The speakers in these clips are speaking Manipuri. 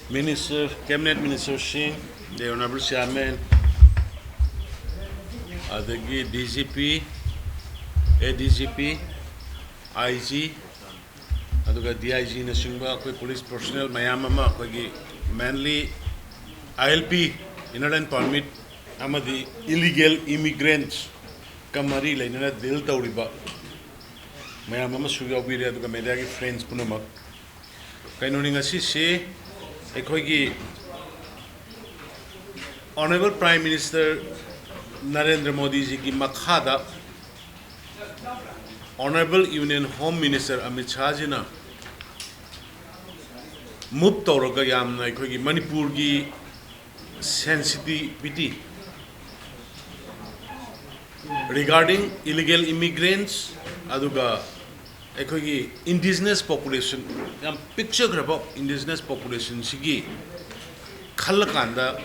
Minister, Cabinet Minister Singh, the Honorable Chairman, the DGP, ADGP, IG, the DIG, the police personnel, Mayam, mainly ILP, Inland Permit, the illegal immigrants, Kamari, Lena, Dil Tauriba, Mayam, Sugar, we have the Medagi friends, Punamak. Kainuning Assisi, Ekoigi Honorable Prime Minister Narendra Modi ji ki makhada Honorable Union Home Minister Amit Shah ji na move tawraga yamna ekoigi Manipur gi sensitivity regarding illegal immigrants aduga ekoigi indigenous population yam picture grab indigenous population sigi khalakanda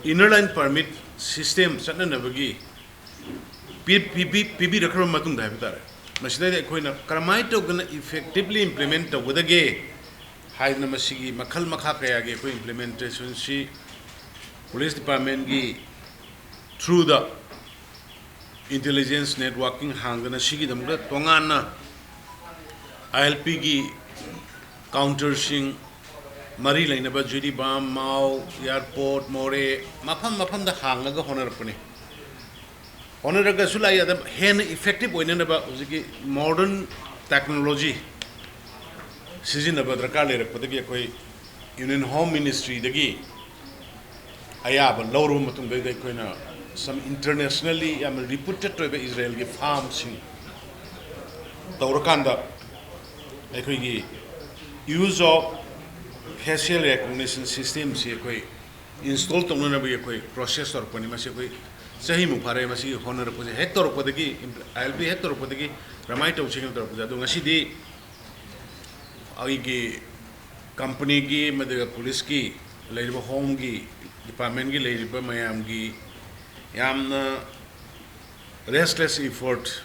inner line permit system satna nabagi PB rakram matung da bitare masida ekoina karamai to gana effectively implement wadage haidna masigi makhal makha kaya ge ko implementation si police department gi through the intelligence networking hangana sigi damga tongana ILP gi countersing Mari Lainaba Judy Bam, Mao, Airport, More, Mapam the Hangaga Honorapuni. Honoraga Sulaya, the hen effective when about modern technology. Season about the Kali, Potaki, Union Home Ministry, the Gi Ayab, Lauru Matunga, the Koina, some internationally reputed to Israeli farms in Taurakanda, Equigi use of facial recognition system se koi install tong na be koi processor pani ma se koi sahi mu phare ma si honor ko je hector ko de ki I'll be hector ko de ki ramai to ching to ja do ngasi di ai gi company gi ma de police ki leiriba home gi department gi leiriba mayam gi yamna restless effort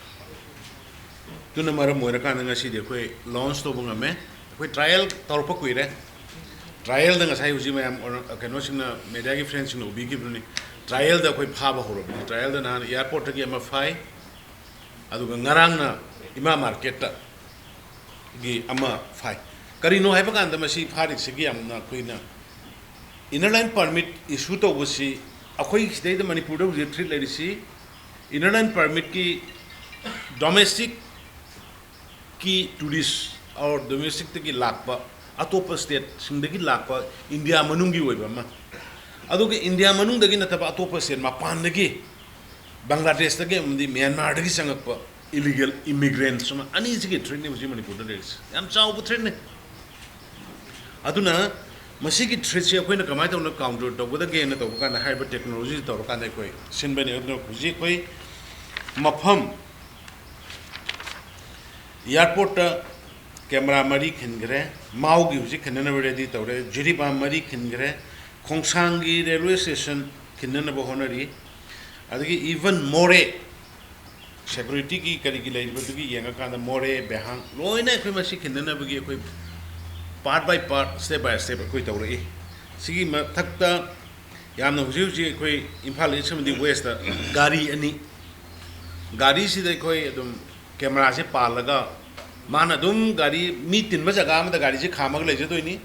tuna mara moira kan ngasi de koi launch to bunga me koi trial torpa koi re trial the Ngasai Mayam or a canotion Medagi French no be given trial the Koi Paba Horo, trial the Nan airport again of Fai Adugangaranga Ima Marketa Gi Ama Fai. Karino Hapagan the Masi Fari Sigiam na Quina. Inner line permit is Suto Wusi, a quick stay the Manipur with the three ladies see. Inner line permit ki domestic key tourists or domestic ki Lakpa. Atopa state sindagi Lakpa India manungi oibama aduge India manung dagi nataba atopa state mapan dagi Bangladesh dagi umdi Myanmar dagi sangakpa illegal immigrants suma ani sigi training musi Manipur dalis yam chau bu training aduna masigi threat se koina kamai ta counter to buda ge na to kana hybrid technology to kana koi sinbani aduna kuji koi mafam airport camera mari khingre mau gi huji khinna ready tawre jiri ba mari khingre khongsangi railway station khinna ba honari adagi even more security ki kari gi lai bagi yanga kana more behang loina khoi masi khinna bagi khoi part by part step by step khoi tawre sigi ma thakta yamna huji huji khoi imphal isam di west gari ani gari si dai khoi adum camera se palaga mana dum gari mitin ba jaga ma da gari je khamag lai je doini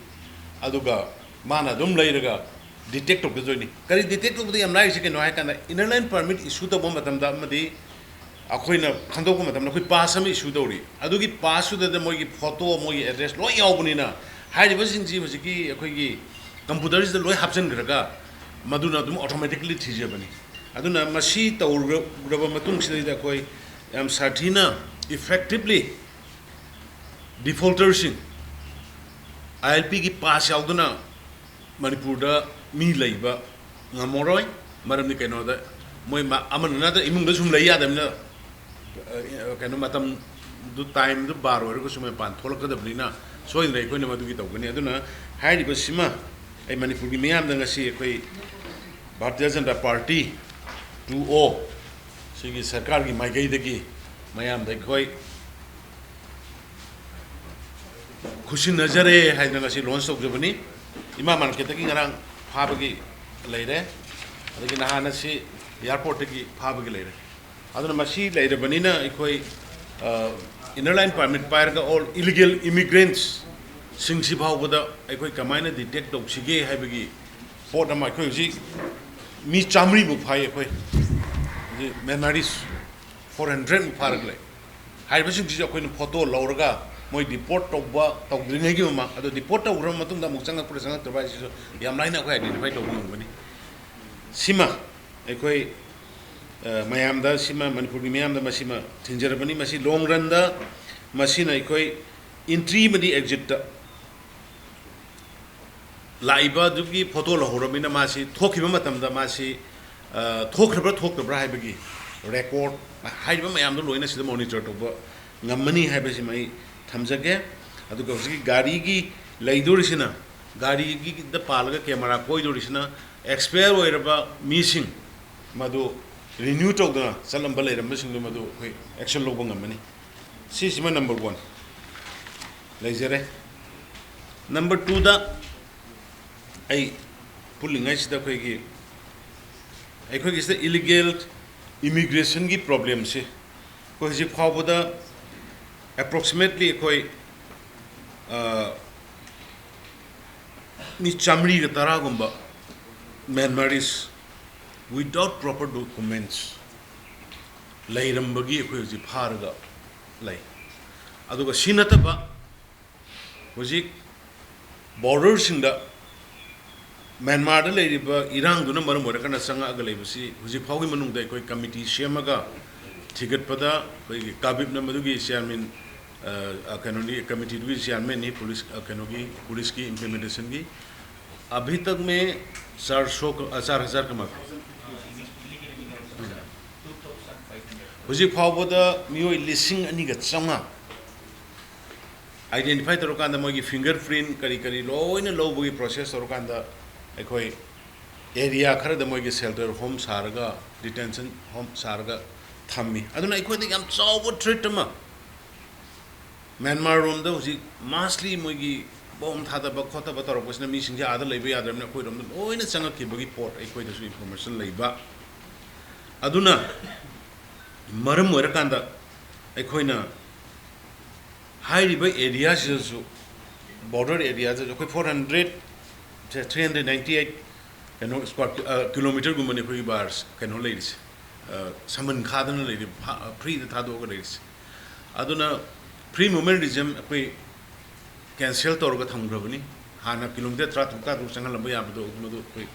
aduga mana dum lai raga detect of doini kari detect of the am lai se ke no ha kana inner line permit issue to bom matam da madi akhoina khandok ko matam na khoi pass am issue dori adugi pass su da moi gi photo moi gi address loi yaw buni na hai ba sing ji ba gi akhoi gi computer is the loi hapchen graga maduna dum automatically thije bani aduna masi tawr graba matung si da koi am sathina effectively defaulters ILP ki pass yauduna Manipur da mi laiba ngamoroi maram ni kaino da moi aman na da imung da sum lai ya da na kaino matam du time du bar wor ko sum pan tholak da blina so in rei ko ne madu ki tawgani aduna hai di sima ai Manipur ki miyam da ngasi koi Bharatiya Janata Party 2O sigi sarkar ki mai gai da ki mayam da koi खुशी नजरे है जगह से लॉन्च तो जब नहीं ima market ki ngarang phabagi leire adagi nahana si airport ki phabagi leire aduna masi leire banina ikoi inner line permit pair ga all illegal immigrants singsi phawbada ikoi kamaina detect tawsige haibagi port ama ikoi ji mi chamri bu phai ikoi ji Myanmarese 400 mu pharag le haibasing ji ikoi photo lauraga moi deport tawba tawdringai gi ma ado deport tawram matung da mukchanga pura sanga torba ji yam laina ko identify tawbu ngani sima ikoi mayam da sima Manipuri mayam da masima thinjarabani masi long run da masina ikoi entry madi exit da laiba dugi photo lahorabina masi thokiba matam da masi thokrabra haibagi record haiba mayam da loina sida monitor tawba ngamani haibasi mai thamjage aduga hosi gari gi leidorisina gari gi da palaga camera koidorisina expire oiraba missing madu renew tawda salamba leiram sing madu koi action loba ngamani si sima number 1 leizere number 2 da ai pulingai sida koi gi ai koi gi illegal immigration gi problem se koi ji khawboda approximately koi ni chamri ga tara gumba Myanmarese without proper documents lairambagi koi ji pharga lai aduga sinataba hoji border singda Myanmar da leiriba irang duna maram orakana sanga aga leibasi hoji phawgi manung da koi committee semaga ticket pada koi kabib na madugi chairman kanoni committee du chairman ni police kanogi police ki implementation gi abhi tak mein 4000 kama hoji phawboda mioi lising ani ga changa identify torokanda mogi fingerprint kari loina lobugi process torokanda ekoi area khara da mogi shelter home sarga detention home sarga thammi aduna ekoi de yam chawbo threat ma Myanmar rom da hoji mostly mogi bom thada ba khota ba torok basna mi singja ada leiba yadram na koi rom loina changa ki bagi port ekoi da su information leiba aduna maram orakanda ekoina hairiba area su border area jo koi 398 square kilometer gumani koi bars kano ladies saman khadana lady free the thado ga ladies aduna free momentism koi cancel torga thamgrabani hana kilometer 3 ru sangal lamba yabdo madu koi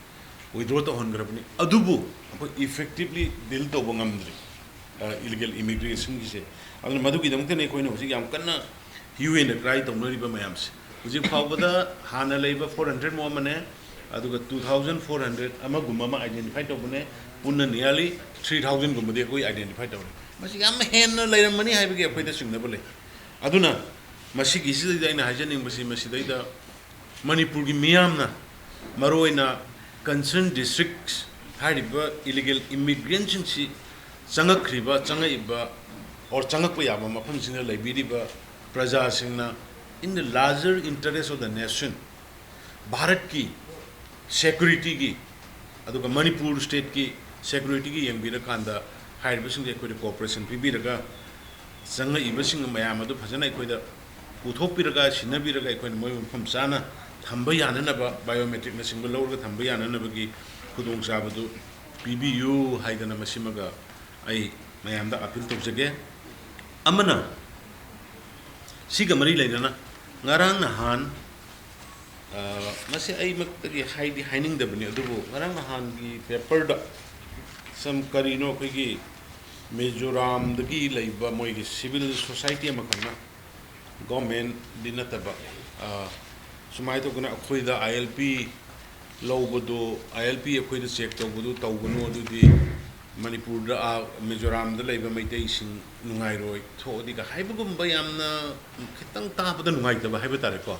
withdraw to hongrabani adubu koi effectively deal to bangamdri illegal immigration gi se aduna madu gi damte ne koi no hosi yam kanna UN cry to noriba mayams hosi phawbada hana leiba 400 mo mane aduga 2400 ama gumama identify to bune punna nearly 3000 gumade koi identify to masi yam hen leiramani haibige akoida singnabale aduna masi gi sida ina hajaning basi masi daida Manipur gi miyamna maroina concerned districts hariba illegal immigrants si changakriba changaiba or changakpa yaba mafam singna laibiriba praja singna in the larger interest of the nation Bharat ki security ki aduga Manipur state ki security ki yangbira kanda hariba singde koi cooperation pibiraga changa ibasing mayam adu phajana koi da uthopiraga sinabiraga koi moi mafam chana thamba yanana ba biometric na single lawga thamba yanana ba gi khudong sabadu PBU haidana masimaga ai mayam da appeal tawjage amana siga mari leidana ngarang nahan masi ai maktagi haidi haining da bani adubu ngarang nahan gi paper da sam karino koi gi Mizoram dagi leiba moi gi civil society amakana government dinataba sumai to guna akhoi da ILP lawbodo ILP akhoi da check tawbodo tawgunu adudi Manipur da Mizoram da leiba maitei sing nungai roi tho diga haibugum bayamna khitang ta bada nungai da haiba tare ko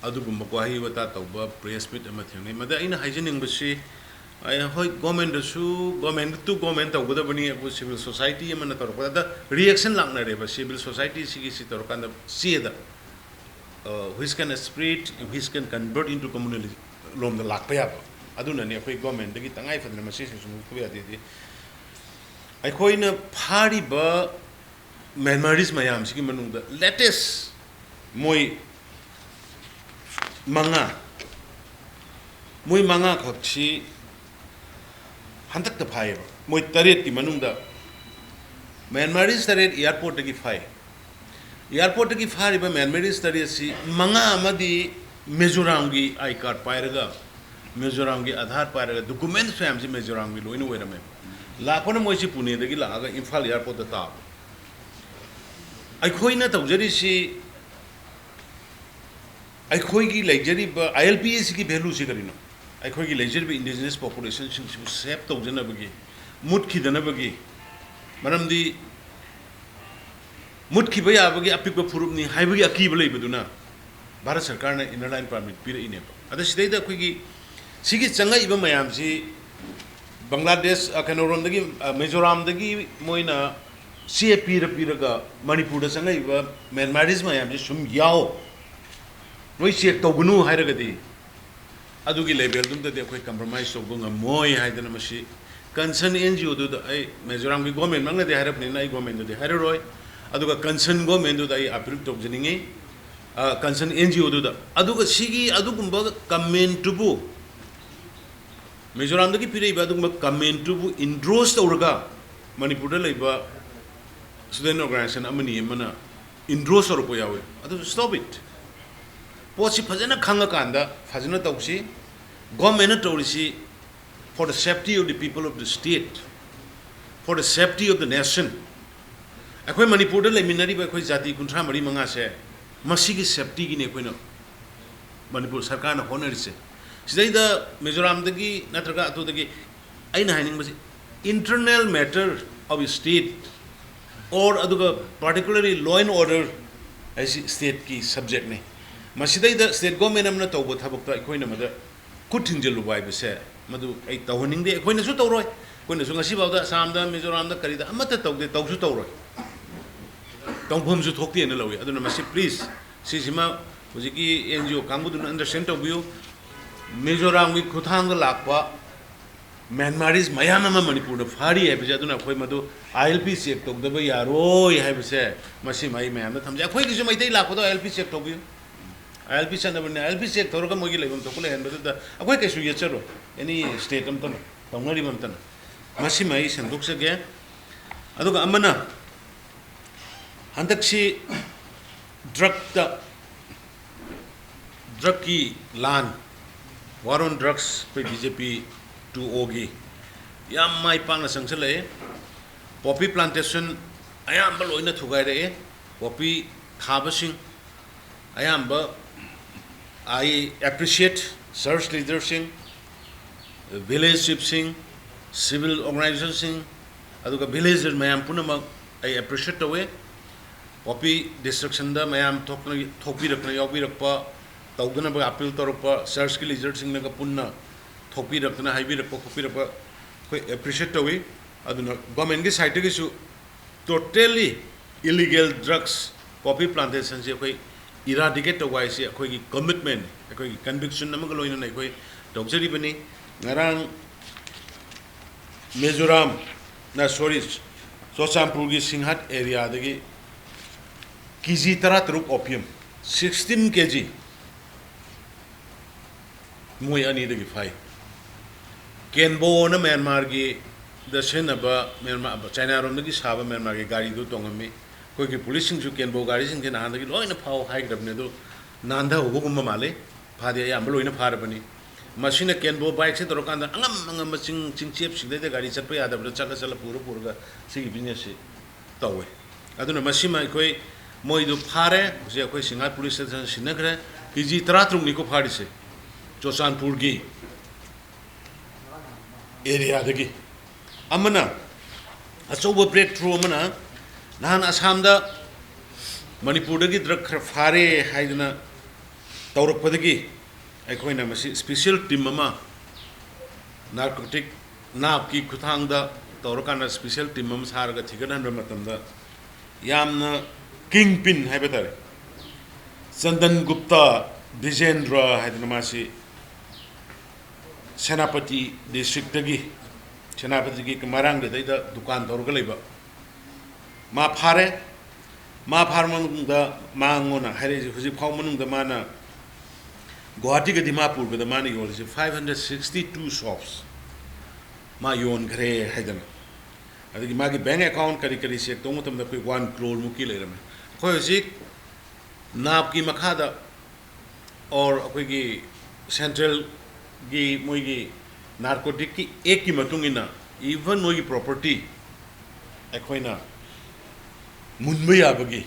adugum ko hi wata tawba press meet ama theng nei mada ina hygienic basi ai hoi government su government to government tawda bani civil society amana tor da reaction langna re ba civil society sigi si tor kan da see da which can spread which can convert into lom da lakpa ya aduna ne akhoi government dagi tangai fadna masi se sumu ko ya de akhoi na phari ba Myanmarese mayam sigi manung da latest moi manga khakchi hantak ta phai ba moi taret ki manung da Myanmarese taret airport dagi phai airport ki phari ba Myanmarese taret si manga amadi Mizoram gi I card pairaga Mizoram gi Aadhaar pairaga documents fam si Mizoram gi loina werame lakona moi si Pune dagi laaga Imphal airport da ta akhoi taujari si akhoi gi leijari ba ILPS ki value si karino akhoi gi leijari ba indigenous population sing si save taujana bagi mut khidana bagi maramdi mut khiba ya bagi apik ba furup ni hai bagi aki balai baduna Bharat Sarkar na inner line permit pira ine ba ada sidai da khoi gi sigi changa iba mayam si Bangladesh kanorom dagi Mizoram dagi moina CAP piraga Manipur da sanga iba Myanmarese mayam ji sum yao noi check togunu hairagadi adugi level dum da de khoi compromise togunga moi haidana masi concern NGO do ai Mizoram gi government mangna de harap ni nai government de haroi aduga concern government do ai approve togjiningi concern NGO do da aduga sigi adugumba comment tubu Mizoram dagi pirai ba adugumba comment tubu endorse tawraga Manipur da leiba student organization amani mana endorse tawrpo yawe adu stop it pochi phajana khanga kanda phajana tawsi government tawrisi for the safety of the people of the state for the safety of the nation akhoi Manipur da leminari ba khoi jati kunthra mari manga se masigi safety gi ne khoina Manipur sarkar na honor se sidai da Mizoram dagi natraga atu dagi aina haning basi internal matter of a state or aduga particularly law and order as state ki subject ne masidai da state government amna tawbo thabak ta khoina mada kuthing jelu bai bese madu ai tawning de khoina su tawroi khoina su ngasi bawda samda Mizoram da karida amata tawde tawsu tawroi tawphom su thokti na lawi aduna masi please sisima hojiki NGO kangbu dun understand tawbiu Mizoram gi Khuthangda Lakpa Myanmarese Mayam ama Manipur da Fari hai bese aduna khoi madu ILP check tok da ba yaroi hai bese masi mai mayam da thamja khoi gi su mai dei lakpa da ILP check tawbiu ILP sana bane ILP check thorga mogi lebam tokule hen badu da akhoi kai su yecharo any state am tan tongari mam tan masi mai sanduk se ge aduga amana handaksi drug ki lan war on drugs pe BJP 2O gi yam mai pang na sangsale poppy plantation ayam ba loina thugai re poppy khabasing ayam ba I appreciate search leadership village sing civil organization aduga villager mayam punama I appreciate the way poppy destruction da mayam thokpi rakna yawi rakpa tawdana ba appeal torpa search ki leader sing naga punna thokpi rakna highway rakpa khopi rakpa koi appreciate the way aduna government ki side ki su totally illegal drugs poppy plantation se koi eradicate to why se koi commitment koi conviction namaga loina nai koi tawjari bani ngarang Mizoram na sorry Sochampur gi Singhat area dagi kg taratruk opium 16 kg moi ani dagi phai kenbo na Myanmar gi dasena ba Myanmar China rom dagi saba Myanmar gi gari do tongami koi ki police sing ju kenbo gari sing na dagi loina phau hai grabne do nanda hubugum male phade ya loina phar bani machine kenbo bike se torokanda angam ching chep sing de gari chatpa ya da chala pura pura sigi business tawe aduna masima koi moi do phare je koi singa police station sinagre kg tratrum ni ko phari se Chochanpur gi area dagi amana achoba breakthrough amana nahan Assam da Manipur dagi drug phare haiduna tawrak padagi aikoina masi special team ama narcotic nap ki Khuthangda tawrakana special team am sarga thiganan matamda yamna kingpin haibetare Chandan Gupta Dijendra haiduna masi Senapati district dagi Senapati gi marang de da dukan tor galeba ma phare ma pharmang da mangona hare huji phawmanung da mana Guwahati ga Dimapur ga da mana yol 562 shops ma yon gre haidana adagi magi bank account kari kari se to mutam da koi 1 crore muki leirame khoi hojik nap ki makhada or koi gi central gi moi gi narcotic ki ek ki matungina even moi gi property ekhoina munbai abagi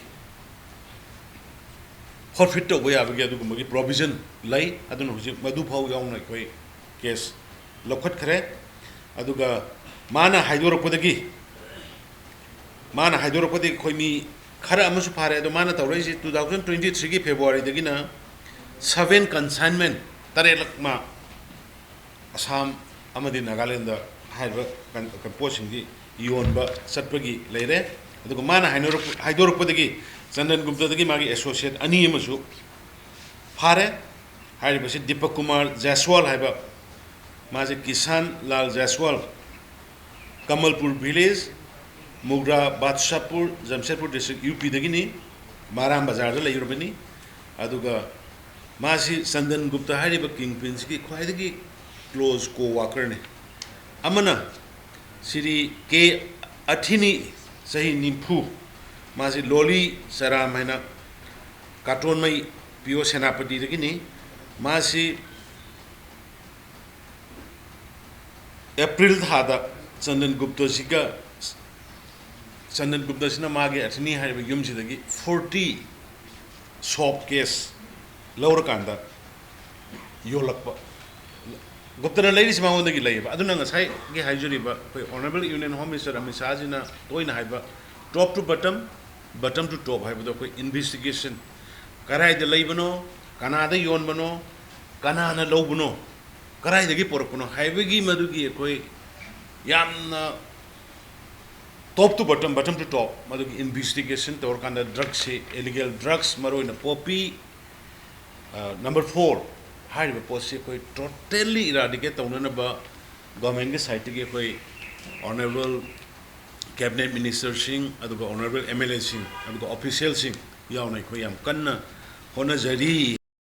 forfeit to boya abagi adu gi provision lai adun hoji madu phau yaung koi case lokhat khare aduga mana haidor podagi khoi mi khara amasu phare adu mana tawrai 2023 gi February dagi na 7 consignment tare lakma Assam amadi Nagaland da haiba kan posting gi yonba satpagi leire aduga mana haidor podagi Chandan Gupta dagi magi associate ani amasu phare haiba se Deepak Kumar Jaiswal haiba maje Kisan Lal Jaiswal Kamalpur village Mugra Badshapur Jamshedpur district UP dagi ni Maram bazar da leirobani aduga masi Chandan Gupta haiba kingpins ki khwaidagi close co-worker ne amana Siri K Athini sahi nimpu masi Loli Saram haina Katon mai Pio Senapati dagi ni masi April thada Chandan Gupta sina magi Athini haiba yum sidagi 40 shop case laura kanda yolakpa Gupta na ladies ma ondagi laiba aduna ngasai gi haijuri ba honorable union home minister Amit Shah jina toina haiba top to bottom to top haiba do koi investigation karai de laibano kana da yon bano kana na lobno karai de gi porkono haiba gi madu gi koi yamna top to bottom to top madu gi investigation tor kanda drugs illegal drugs maro na poppy number 4 haiba posse koi totally eradicate taunana ba government ge site ge koi honorable cabinet minister sing aduga honorable MLA sing aduga official sing yaunai koi yam kanna hona jari